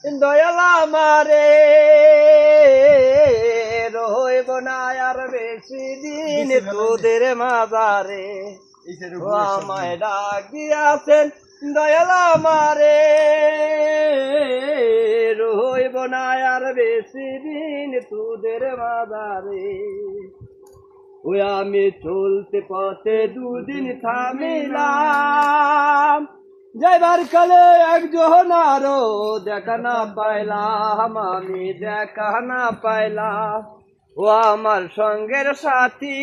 দয়াল আমারে রইব না আর বেশি দিন তোদের মাজারে। ও আমায় ডাক দিয়াছেন দয়াল আমারে রইব না আর বেশি দিন তোদের মাজারে। ওই আমি চলতে পথে দুদিন থামিলাম, যাইবার কালে একজন আরো দেখা না পাইলাম, আমি দেখা না পাইলাম। ও আমার সঙ্গের সাথী,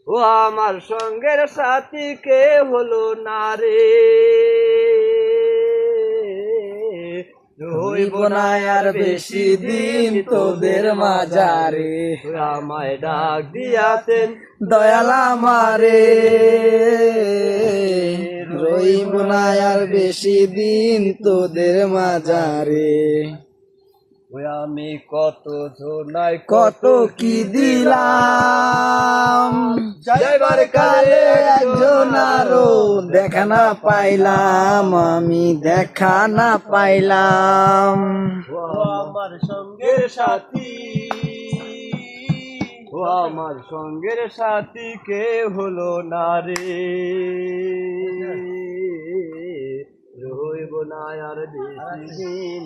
ও আমার সঙ্গের সাথী কে হলো না রে। রইব না আর বেশি দিন তোদের মাজারে। আমায় ডাক দিয়াছেন দয়াল আমারে রইব না আর বেশি দিন তোদের মাজারে। আমি কত জোনাই কত কি দিলাম, যাইবার কালে একজন আরো দেখা না পাইলাম, আমি দেখা না পাইলাম। ও আমার সঙ্গের সাথী, ও আমার সঙ্গের সাথী কে হলো না রে। রইব না আর বেশি দিন।